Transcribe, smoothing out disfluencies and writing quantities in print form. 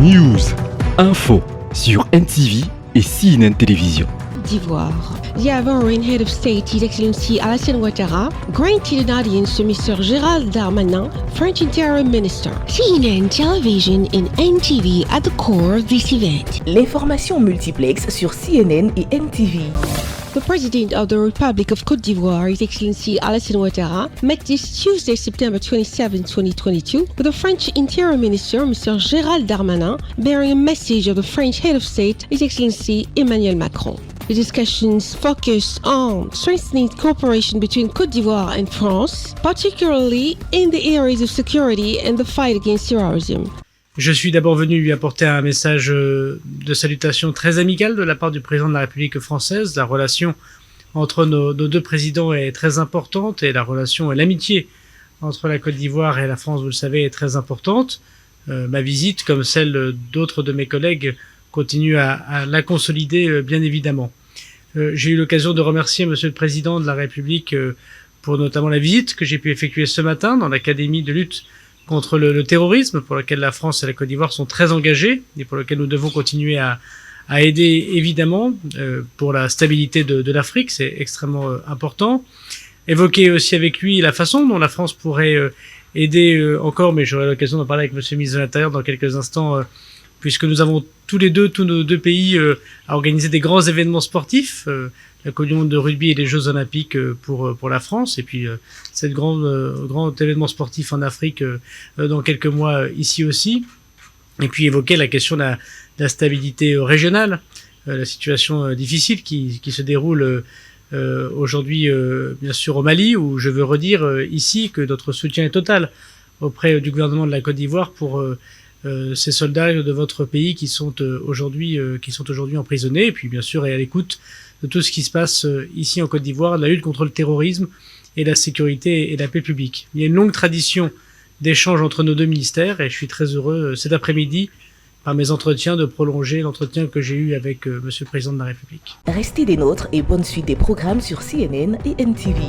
News, info sur NTV et CNN Télévision. d'Ivoire. The Ivorian Head of State, His Excellency Alassane Ouattara, granted an audience to Mr. Gérald Darmanin, French Interior Minister. CNN Television and NTV at the core of this event. L'information multiplex sur CNN et NTV. The President of the Republic of Côte d'Ivoire, His Excellency Alassane Ouattara, met this Tuesday, September 27, 2022, with the French Interior Minister, Mr. Gérald Darmanin, bearing a message of the French Head of State, His Excellency Emmanuel Macron. The discussions focused on strengthening cooperation between Côte d'Ivoire and France, particularly in the areas of security and the fight against terrorism. Je suis d'abord venu lui apporter un message de salutation très amical de la part du président de la République française. La relation entre nos deux présidents est très importante et la relation et l'amitié entre la Côte d'Ivoire et la France, vous le savez, est très importante. Ma visite, comme celle d'autres de mes collègues, continue à la consolider, bien évidemment. J'ai eu l'occasion de remercier Monsieur le Président de la République pour notamment la visite que j'ai pu effectuer ce matin dans l'Académie de lutte contre le terrorisme, pour lequel la France et la Côte d'Ivoire sont très engagées et pour lequel nous devons continuer à aider, évidemment, pour la stabilité de l'Afrique, c'est extrêmement important. Évoquer aussi avec lui la façon dont la France pourrait aider encore, mais j'aurai l'occasion d'en parler avec Monsieur le ministre de l'Intérieur dans quelques instants, puisque nous avons tous nos deux pays, à organiser des grands événements sportifs, la Coupe du Monde de rugby et les Jeux Olympiques pour la France, et puis cette grand événement sportif en Afrique dans quelques mois ici aussi, et puis évoquer la question de la stabilité régionale, la situation difficile qui se déroule aujourd'hui, bien sûr au Mali, où je veux redire ici que notre soutien est total auprès du gouvernement de la Côte d'Ivoire pour ces soldats de votre pays qui sont aujourd'hui emprisonnés, et puis bien sûr et à l'écoute de tout ce qui se passe ici en Côte d'Ivoire, de la lutte contre le terrorisme et la sécurité et la paix publique. Il y a une longue tradition d'échanges entre nos deux ministères et je suis très heureux cet après-midi, par mes entretiens, de prolonger l'entretien que j'ai eu avec Monsieur le Président de la République. Restez des nôtres et bonne suite des programmes sur CNN et NTV.